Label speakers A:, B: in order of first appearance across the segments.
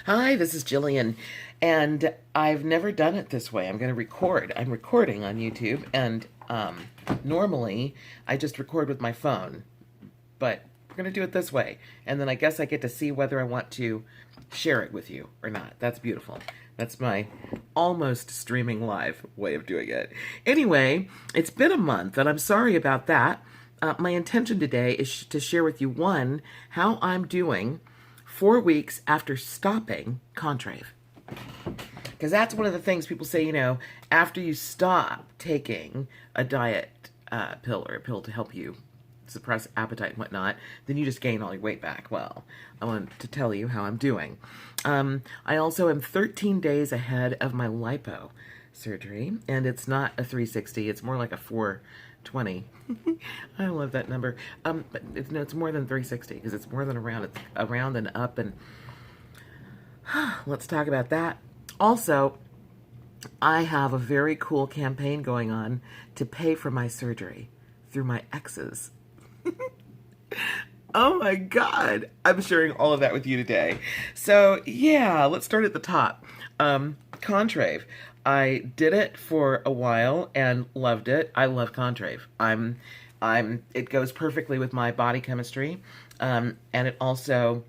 A: Hi, this is Jillian, and I've never done it this way. I'm going to record. I'm recording on YouTube, and normally I just record with my phone, but we're going to do it this way. And then I guess I get to see whether I want to share it with you or not. That's beautiful. That's my almost streaming live way of doing it. Anyway, it's been a month, and I'm sorry about that. My intention today is to share with you, one, how I'm doing 4 weeks after stopping Contrave. Because that's one of the things people say, after you stop taking a diet pill or a pill to help you suppress appetite and whatnot, then you just gain all your weight back. Well, I want to tell you how I'm doing. I also am 13 days ahead of my lipo surgery, and it's not a 360, it's more like a 420. I love that number. But it's more than 360 because it's more than around. It's around and up, and let's talk about that. Also, I have a very cool campaign going on to pay for my surgery through my exes. Oh my God. I'm sharing all of that with you today. So yeah, let's start at the top. Contrave. I did it for a while and loved it. I love Contrave. It goes perfectly with my body chemistry. And it also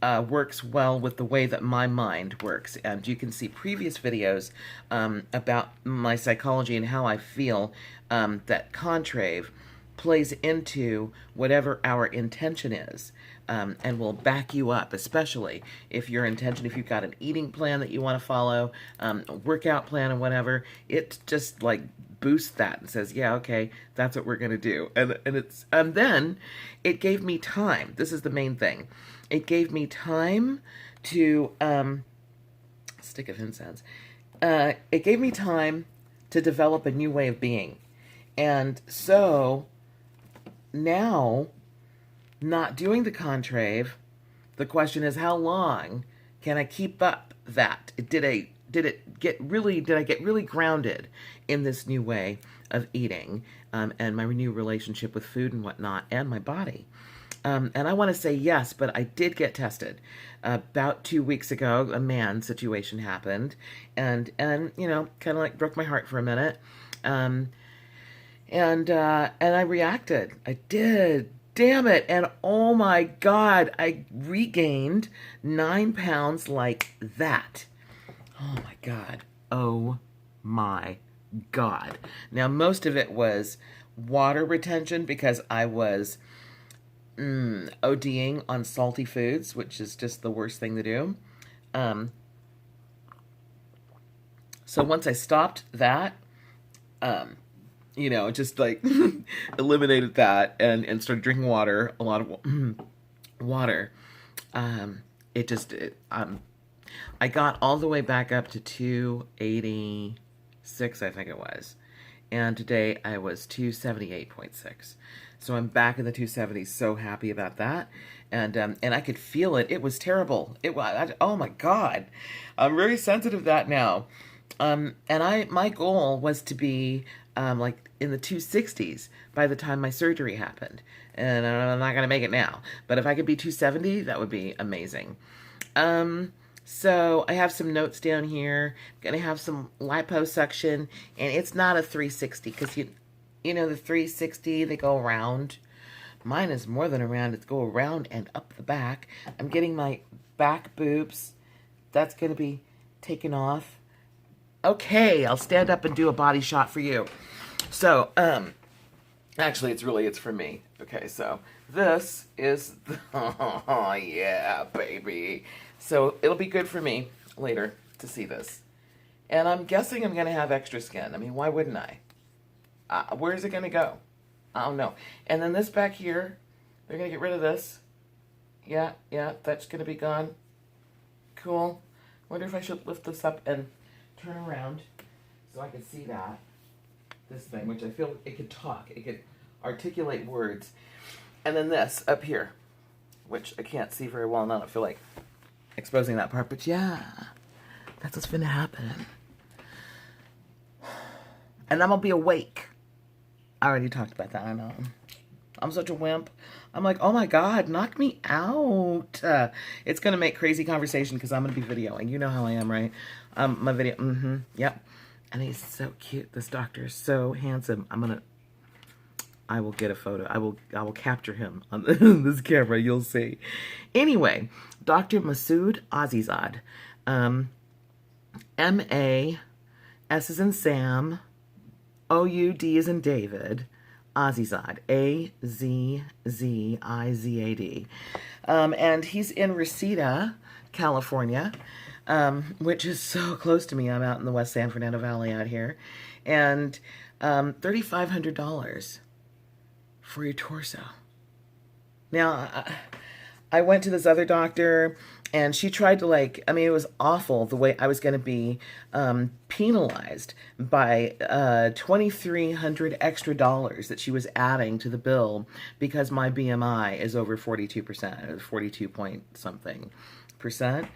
A: works well with the way that my mind works. And you can see previous videos about my psychology and how I feel that Contrave plays into whatever our intention is, and will back you up, especially if your intention, if you've got an eating plan that you want to follow, a workout plan and whatever, it just like boosts that and says, yeah, okay, that's what we're going to do. And then it gave me time. This is the main thing. It gave me time to, stick of incense. It gave me time to develop a new way of being. And so now, not doing the Contrave, the question is, how long can I keep up that? Did I get really grounded in this new way of eating, and my new relationship with food and whatnot, and my body? And I want to say yes, but I did get tested. About 2 weeks ago, a man situation happened, and kind of like broke my heart for a minute. And I reacted. I did. Damn it. And oh my God, I regained 9 pounds like that. Oh my God. Oh my God. Now, most of it was water retention because I was ODing on salty foods, which is just the worst thing to do. So once I stopped that, just like eliminated that and started drinking water, a lot of water. I got all the way back up to 286, I think it was. And today I was 278.6. So I'm back in the 270s, so happy about that. And I could feel it. It was terrible. Oh my God. I'm very sensitive to that now. And my goal was to be like in the 260s by the time my surgery happened. And I'm not going to make it now. But if I could be 270, that would be amazing. So I have some notes down here. I'm going to have some liposuction. And it's not a 360 because, the 360, they go around. Mine is more than around. It's go around and up the back. I'm getting my back boobs. That's going to be taken off. Okay, I'll stand up and do a body shot for you. So, actually, it's for me. Okay, so this is, oh yeah, baby. So it'll be good for me later to see this. And I'm guessing I'm going to have extra skin. I mean, why wouldn't I? Where is it going to go? I don't know. And then this back here, they're going to get rid of this. Yeah, that's going to be gone. Cool. Wonder if I should lift this up and turn around so I can see that. This thing, which I feel it could talk. It could articulate words. And then this up here, which I can't see very well now. I don't feel like exposing that part. But yeah, that's what's going to happen. And I'm going to be awake. I already talked about that, I know. I'm such a wimp. I'm like, oh my God, knock me out. It's going to make crazy conversation because I'm going to be videoing. You know how I am, right? My video, yep. And he's so cute. This doctor is so handsome. I will get a photo. I will capture him on this camera. You'll see. Anyway, Dr. Masoud Azizad. M-A, S is in Sam, O-U-D is in David, Azizad, A-Z-Z-I-Z-A-D. And he's in Reseda, California, which is so close to me. I'm out in the West San Fernando Valley out here. And $3,500 for your torso. Now, I went to this other doctor, and she tried to, like, I mean, it was awful the way I was going to be penalized by $2,300 extra that she was adding to the bill because my BMI is over 42%, 42 point something percent.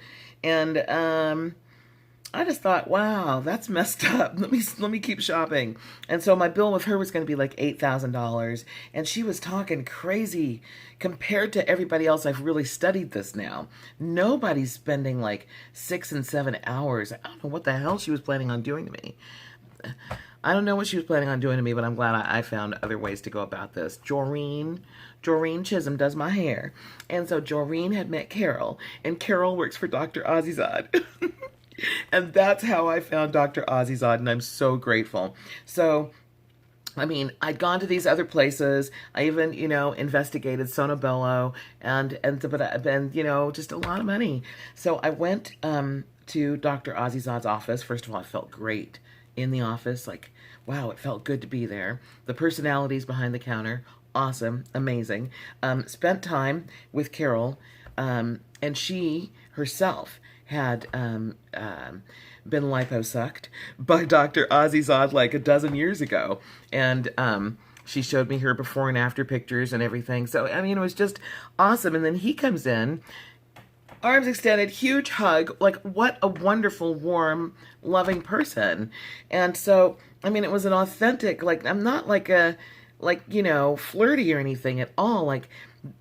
A: And I just thought, wow, that's messed up. Let me keep shopping. And so my bill with her was going to be like $8,000, and she was talking crazy compared to everybody else. I've really studied this now. Nobody's spending like 6 and 7 hours. I don't know what the hell she was planning on doing to me. I don't know what she was planning on doing to me, but I'm glad I found other ways to go about this. Joreen Chisholm does my hair. And so Joreen had met Carol, and Carol works for Dr. Azizad. And that's how I found Dr. Azizad, and I'm so grateful. So, I mean, I'd gone to these other places. I even, investigated Sonobello and just a lot of money. So I went to Dr. Azizad's office. First of all, I felt great in the office. Like, wow, it felt good to be there. The personalities behind the counter, awesome, amazing. Spent time with Carol, and she herself had been liposucked by Dr. Azizad like a dozen years ago. And she showed me her before and after pictures and everything. So, I mean, it was just awesome. And then he comes in, arms extended, huge hug. Like, what a wonderful, warm, loving person. And so, I mean, it was an authentic, like, I'm not like flirty or anything at all.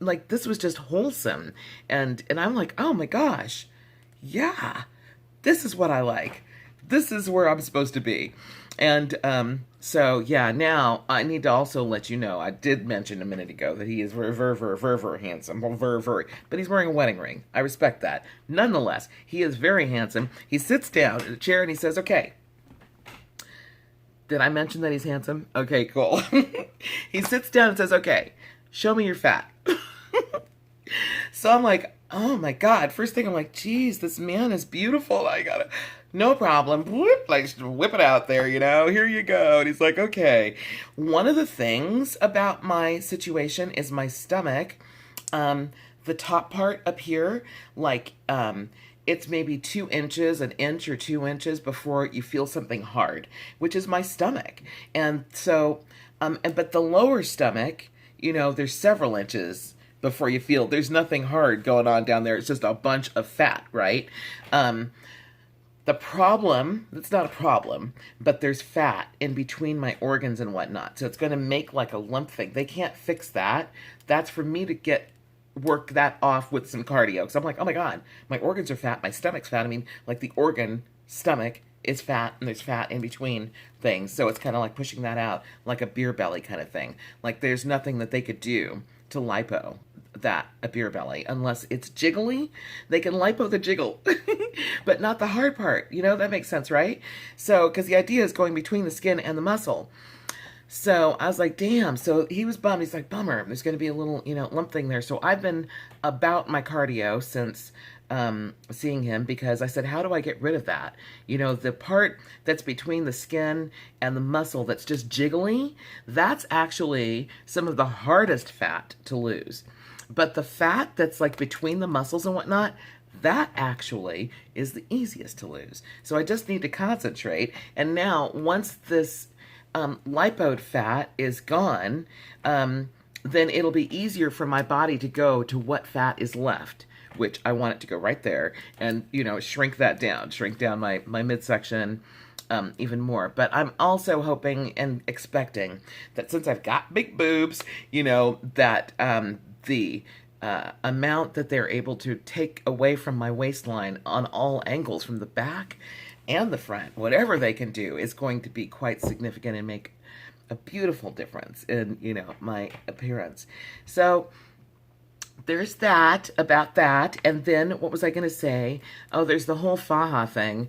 A: Like this was just wholesome. And I'm like, oh my gosh. Yeah, this is what I like. This is where I'm supposed to be. And so, yeah, now I need to also let you know, I did mention a minute ago that he is very handsome. But he's wearing a wedding ring. I respect that. Nonetheless, he is very handsome. He sits down in a chair and he says, okay. Did I mention that he's handsome? Okay, cool. He sits down and says, okay, show me your fat. So I'm like, oh my God. First thing I'm like, geez, this man is beautiful. No problem. Whoop, like, whip it out there, here you go. And he's like, okay. One of the things about my situation is my stomach, the top part up here, like, it's maybe 2 inches, an inch or 2 inches before you feel something hard, which is my stomach. And so, but the lower stomach, there's several inches before you feel there's nothing hard going on down there. It's just a bunch of fat, right? The problem, it's not a problem, but there's fat in between my organs and whatnot. So it's going to make like a lump thing. They can't fix that. That's for me to work that off with some cardio. Because I'm like, oh my God, my organs are fat. My stomach's fat. I mean, like the organ stomach is fat and there's fat in between things. So it's kind of like pushing that out like a beer belly kind of thing. Like there's nothing that they could do to lipo a beer belly unless it's jiggly. They can lipo the jiggle but not the hard part. That makes sense, right? So because the idea is going between the skin and the muscle. So I was like, damn. So he was bummed. He's like, bummer, there's going to be a little lump thing there. So I've been about my cardio since seeing him, because I said, how do I get rid of that? The part that's between the skin and the muscle that's just jiggly, that's actually some of the hardest fat to lose. But the fat that's like between the muscles and whatnot, that actually is the easiest to lose. So I just need to concentrate. And now once this lipoed fat is gone, then it'll be easier for my body to go to what fat is left, which I want it to go right there and, shrink that down, shrink down my midsection, even more. But I'm also hoping and expecting that since I've got big boobs, that the amount that they're able to take away from my waistline on all angles, from the back and the front, whatever they can do, is going to be quite significant and make a beautiful difference in, my appearance. So there's that about that. And then what was I going to say? Oh, there's the whole faja thing.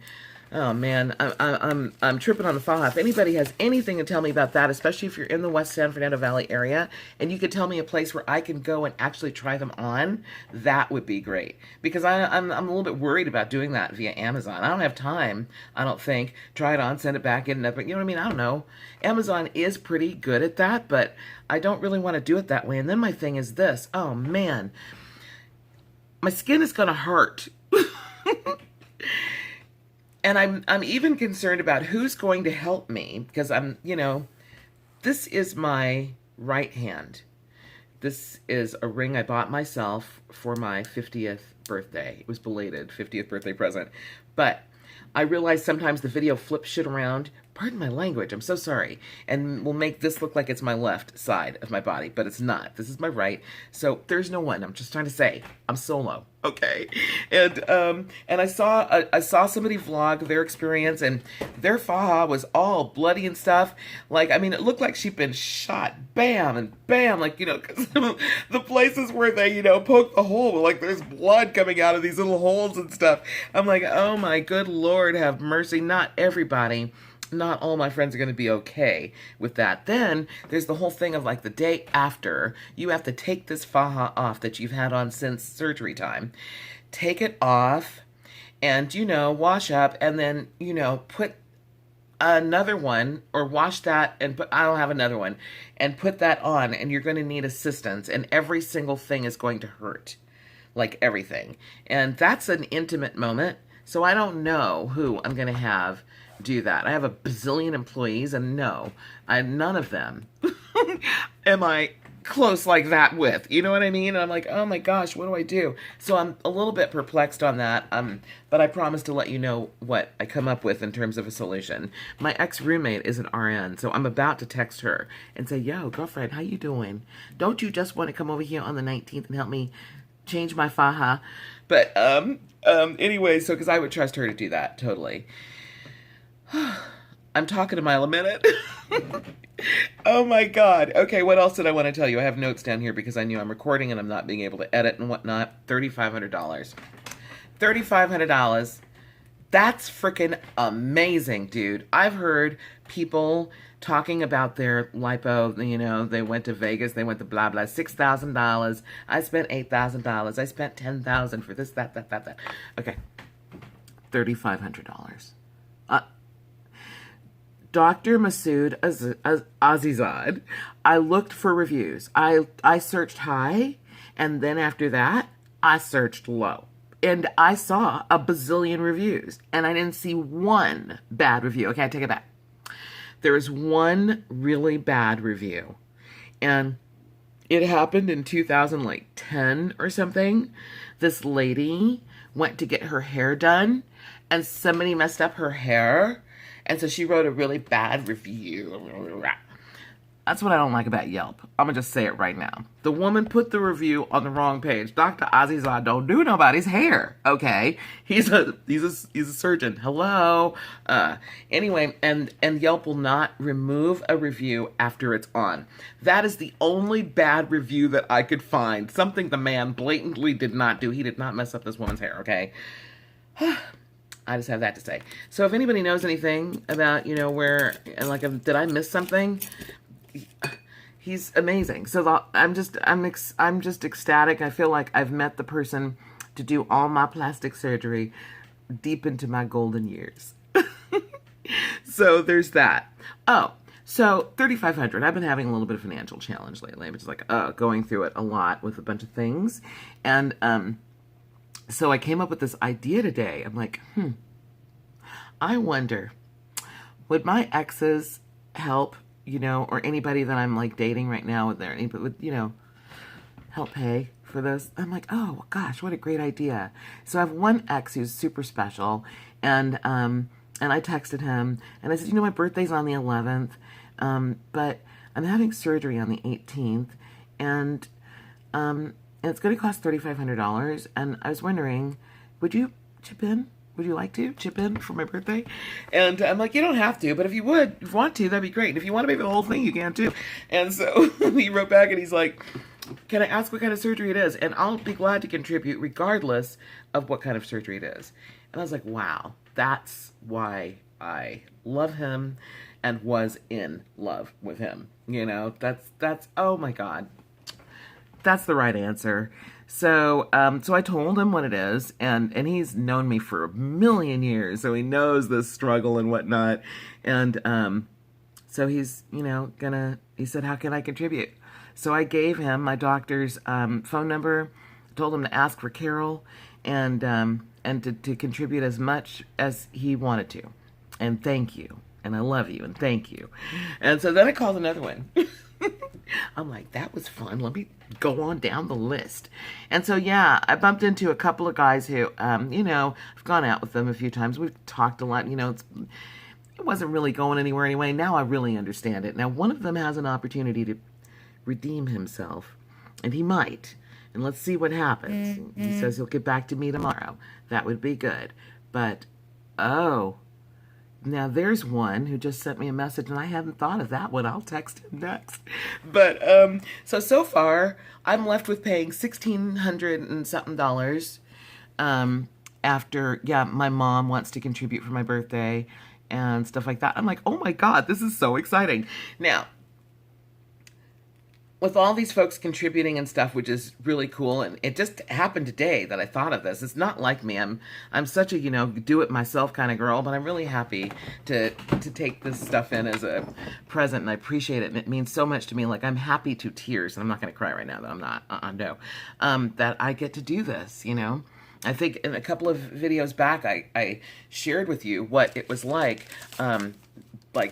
A: Oh man, I'm tripping on the faja. If anybody has anything to tell me about that, especially if you're in the West San Fernando Valley area, and you could tell me a place where I can go and actually try them on, that would be great. Because I'm a little bit worried about doing that via Amazon. I don't have time, I don't think. Try it on, send it back, get it up. You know what I mean? I don't know. Amazon is pretty good at that, but I don't really want to do it that way. And then my thing is this. Oh man, my skin is gonna hurt. And I'm even concerned about who's going to help me, because this is my right hand. This is a ring I bought myself for my 50th birthday. It was belated 50th birthday present. But I realize sometimes the video flips shit around. Pardon my language, I'm so sorry. And will make this look like it's my left side of my body, but it's not. This is my right. So there's no one. I'm just trying to say, I'm solo. Okay. And I saw somebody vlog their experience, and their faja was all bloody and stuff. Like, I mean, it looked like she'd been shot, bam and bam, like, 'cause the places where they, poke the hole, like there's blood coming out of these little holes and stuff. I'm like, oh my good Lord, have mercy. Not everybody, not all my friends are going to be okay with that. Then there's the whole thing of like the day after, you have to take this faja off that you've had on since surgery time. Take it off and, wash up, and then, put another one, or wash that and put, I'll have another one, and put that on, and you're going to need assistance, and every single thing is going to hurt. Like everything. And that's an intimate moment. So I don't know who I'm going to have do that. I have a bazillion employees, and no, none of them am I close like that with. You know what I mean? And I'm like, oh my gosh, what do I do? So I'm a little bit perplexed on that, but I promise to let you know what I come up with in terms of a solution. My ex-roommate is an RN, so I'm about to text her and say, yo, girlfriend, how you doing? Don't you just want to come over here on the 19th and help me change my faja? But anyway, so because I would trust her to do that, totally. I'm talking a mile a minute. Oh my God. Okay, what else did I want to tell you? I have notes down here because I knew I'm recording and I'm not being able to edit and whatnot. $3,500. $3,500. That's freaking amazing, dude. I've heard people talking about their lipo, they went to Vegas, they went to blah, blah, $6,000. I spent $8,000. I spent $10,000 for this, that. Okay. $3,500. Dr. Masoud Azizad, I looked for reviews. I searched high, and then after that, I searched low. And I saw a bazillion reviews, and I didn't see one bad review. Okay, I take it back. There was one really bad review, and it happened in 2010 or something. This lady went to get her hair done, and somebody messed up her hair. And so she wrote a really bad review. That's what I don't like about Yelp. I'm going to just say it right now. The woman put the review on the wrong page. Dr. Azizad don't do nobody's hair, okay? He's a surgeon. Hello. Anyway, and Yelp will not remove a review after it's on. That is the only bad review that I could find. Something the man blatantly did not do. He did not mess up this woman's hair, okay? I just have that to say. So if anybody knows anything about, where, like, did I miss something? He's amazing. So I'm just ecstatic. I feel like I've met the person to do all my plastic surgery deep into my golden years. So there's that. Oh, so $3,500. I've been having a little bit of financial challenge lately. I'm just like, going through it a lot with a bunch of things. And, so I came up with this idea today. I'm like, I wonder, would my exes help, or anybody that I'm like dating right now with help pay for this? I'm like, oh gosh, what a great idea. So I have one ex who's super special, and and I texted him, and I said, you know, my birthday's on the 11th, but I'm having surgery on the 18th, and it's going to cost $3,500, and I was wondering, would you chip in? Would you like to chip in for my birthday? And I'm like, you don't have to, but if you want to, that'd be great. And if you want to pay for the whole thing, you can too. And so he wrote back and he's like, can I ask what kind of surgery it is? And I'll be glad to contribute regardless of what kind of surgery it is. And I was like, wow, that's why I love him and was in love with him. You know, that's, oh my God, that's the right answer. So, so I told him what it is, and he's known me for a million years, so he knows the struggle and whatnot. And, so he's, you know, he said, how can I contribute? So I gave him my doctor's, phone number, told him to ask for Carol, and to contribute as much as he wanted to. And thank you. And I love you, and thank you. And so then I called another one. I'm like, that was fun. Let me go on down the list. And so, yeah, I bumped into a couple of guys who, you know, I've gone out with them a few times. We've talked a lot. You know, it wasn't really going anywhere anyway. Now I really understand it. Now, one of them has an opportunity to redeem himself, and he might. And let's see what happens. He says he'll get back to me tomorrow. That would be good. But, oh, now there's one who just sent me a message, and I hadn't thought of that one. I'll text him next. But so far I'm left with paying $1,600 and something after, yeah, my mom wants to contribute for my birthday and stuff like that. I'm like, oh my God, this is so exciting. Now, with all these folks contributing and stuff, which is really cool, and it just happened today that I thought of this. It's not like me. I'm such a, you know, do-it-myself kind of girl, but I'm really happy to take this stuff in as a present, and I appreciate it, and it means so much to me. Like, I'm happy to tears, and I'm not going to cry right now, though. I'm not. No. That I get to do this, you know. I think in a couple of videos back, I shared with you what it was like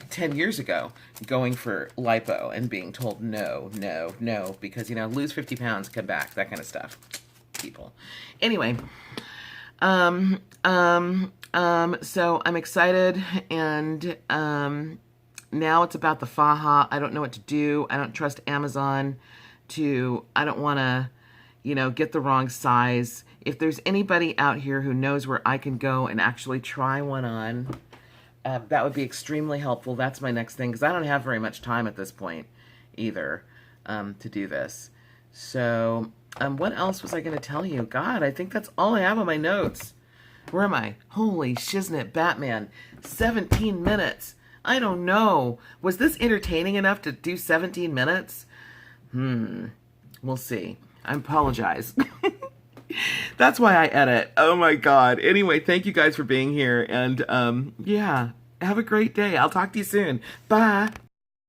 A: 10 years ago, going for lipo and being told no, no, no, because, you know, lose 50 pounds, come back, that kind of stuff. People. Anyway, so I'm excited, and now it's about the faja. I don't know what to do. I don't trust Amazon I don't want to, you know, get the wrong size. If there's anybody out here who knows where I can go and actually try one on, that would be extremely helpful. That's my next thing, because I don't have very much time at this point either to do this. So what else was I going to tell you? God, I think that's all I have on my notes. Where am I? Holy shiznit, Batman. 17 minutes. I don't know. Was this entertaining enough to do 17 minutes? We'll see. I apologize. That's why I edit. Oh my God. Anyway, thank you guys for being here. And yeah, have a great day. I'll talk to you soon. Bye.